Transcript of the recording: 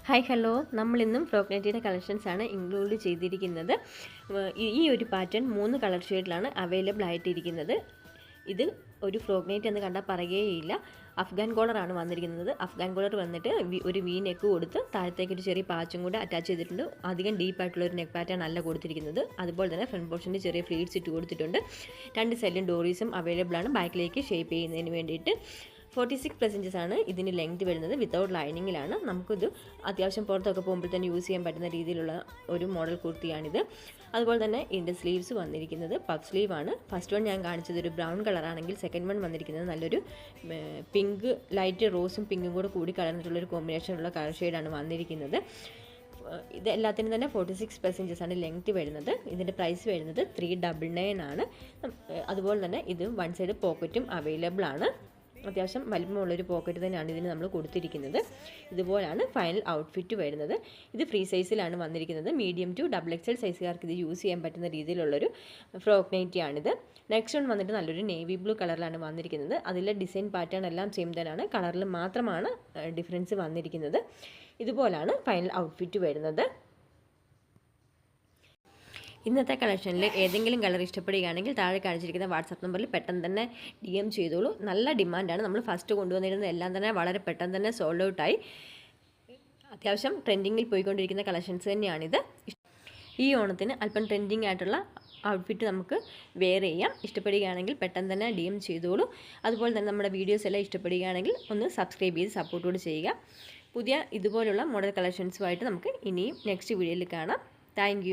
Hi hello, നമ്മളിന്നും frock നൈറ്റിയുടെ കളക്ഷൻസാണ് include ചെയ്തിരിക്കുന്നത്. ഈ ഒരു പാറ്റേൺ 3 കളർ ഷെയ്ഡിലാണ് അവൈലബിൾ ആയിട്ടിരിക്കുന്നത്. ഇത് ഒരു ഫ്രോക്ക് നൈറ്റ് എന്ന് കണ്ടാൽ പറയുകയില്ല. അഫ്ഗാൻ കോളറാണ് വന്നിരിക്കുന്നത്. അഫ്ഗാൻ കോളർ വന്നിട്ട് ഒരു വി നെക്ക് കൊടുത്ത് താഴത്തേക്ക് ഒരു ചെറിയ പാച്ചും കൂടെ അറ്റാച്ച് ചെയ്തിട്ടുണ്ട്. അധികം ഡീപ്പായിട്ടുള്ള ഒരു നെക്ക് പാറ്റേൺ അല്ല കൊടുത്തിരിക്കുന്നത്. അതുപോലെ തന്നെ ഫ്രണ്ട് പോർഷനിൽ ചെറിയ ഫ്ലീറ്റ്സ് ഇട്ട് കൊടുത്തിട്ടുണ്ട്. 2 സൈഡിലും ഡോറീസും അവൈലബിൾ ആണ് ബാക്കിലേക്ക് ഷേപ്പ് ചെയ്യുന്നതിന് വേണ്ടിയിട്ട്. 46 ഇഞ്ചസ് ആണ് ഇതിന് ലെങ്ത് വരുന്നത്. വിത്തൗട്ട് ലൈനിങ്ങിലാണ്. നമുക്കിത് അത്യാവശ്യം പുറത്തൊക്കെ പോകുമ്പോൾ തന്നെ യൂസ് ചെയ്യാൻ പറ്റുന്ന രീതിയിലുള്ള ഒരു മോഡൽ കുർത്തിയാണിത്. അതുപോലെ തന്നെ ഇതിൻ്റെ സ്ലീവ്സ് വന്നിരിക്കുന്നത് പഫ് സ്ലീവാണ്. ഫസ്റ്റ് വൺ ഞാൻ കാണിച്ചത് ഒരു ബ്രൗൺ കളറാണെങ്കിൽ സെക്കൻഡ് വൺ വന്നിരിക്കുന്നത് നല്ലൊരു പിങ്ക്, ലൈറ്റ് റോസും പിങ്കും കൂടി കലർന്നിട്ടുള്ളൊരു കോമ്പിനേഷനുള്ള കളർ ഷെയ്ഡാണ് വന്നിരിക്കുന്നത്. ഇത് എല്ലാത്തിനും തന്നെ 46 ഇഞ്ചസ് ആണ് ലെങ്ത് വരുന്നത്. ഇതിൻ്റെ പ്രൈസ് വരുന്നത് 399 ആണ്. അതുപോലെ തന്നെ ഇത് വൺ സൈഡ് പോക്കറ്റും അവൈലബിൾ ആണ്. അത്യാവശ്യം വലിപ്പമുള്ളൊരു പോക്കറ്റ് തന്നെയാണ് ഇതിന് നമ്മൾ കൊടുത്തിരിക്കുന്നത്. ഇതുപോലാണ് ഫൈനൽ ഔട്ട്ഫിറ്റ് വരുന്നത്. ഇത് ഫ്രീ സൈസിലാണ് വന്നിരിക്കുന്നത്. മീഡിയം ടു XXL സൈസുകാർക്ക് ഇത് യൂസ് ചെയ്യാൻ പറ്റുന്ന രീതിയിലുള്ളൊരു ഫ്രോക്ക് നൈറ്റിയാണിത്. നെക്സ്റ്റ് വൺ വന്നിട്ട് നല്ലൊരു നേവി ബ്ലൂ കളറിലാണ് വന്നിരിക്കുന്നത്. അതിലെ ഡിസൈൻ പാറ്റേൺ എല്ലാം സെയിം തന്നെയാണ്. കളറിൽ മാത്രമാണ് ഡിഫറൻസ് വന്നിരിക്കുന്നത്. ഇതുപോലാണ് ഫൈനൽ ഔട്ട്ഫിറ്റ് വരുന്നത്. ഇന്നത്തെ കളക്ഷനിൽ ഏതെങ്കിലും കളർ ഇഷ്ടപ്പെടുകയാണെങ്കിൽ താഴെ കാണിച്ചിരിക്കുന്ന വാട്സാപ്പ് നമ്പറിൽ പെട്ടെന്ന് തന്നെ DM ചെയ്തോളൂ. നല്ല ഡിമാൻഡാണ്. നമ്മൾ ഫസ്റ്റ് കൊണ്ടുവന്നിരുന്നത് എല്ലാം തന്നെ വളരെ പെട്ടെന്ന് തന്നെ സോൾഡ് ഔട്ടായി. അത്യാവശ്യം ട്രെൻഡിങ്ങിൽ പോയിക്കൊണ്ടിരിക്കുന്ന കളക്ഷൻസ് തന്നെയാണിത്. ഈ ഓണത്തിന് അല്പം ട്രെൻഡിങ് ആയിട്ടുള്ള ഔട്ട്ഫിറ്റ് നമുക്ക് വെയർ ചെയ്യാം. ഇഷ്ടപ്പെടുകയാണെങ്കിൽ പെട്ടെന്ന് തന്നെ DM ചെയ്തോളൂ. അതുപോലെ തന്നെ നമ്മുടെ വീഡിയോസ് എല്ലാം ഇഷ്ടപ്പെടുകയാണെങ്കിൽ ഒന്ന് സബ്സ്ക്രൈബ് ചെയ്ത് സപ്പോർട്ടോട് ചെയ്യുക. പുതിയ ഇതുപോലുള്ള മോഡൽ കളക്ഷൻസുമായിട്ട് നമുക്ക് ഇനിയും നെക്സ്റ്റ് വീഡിയോയിൽ കാണാം. താങ്ക്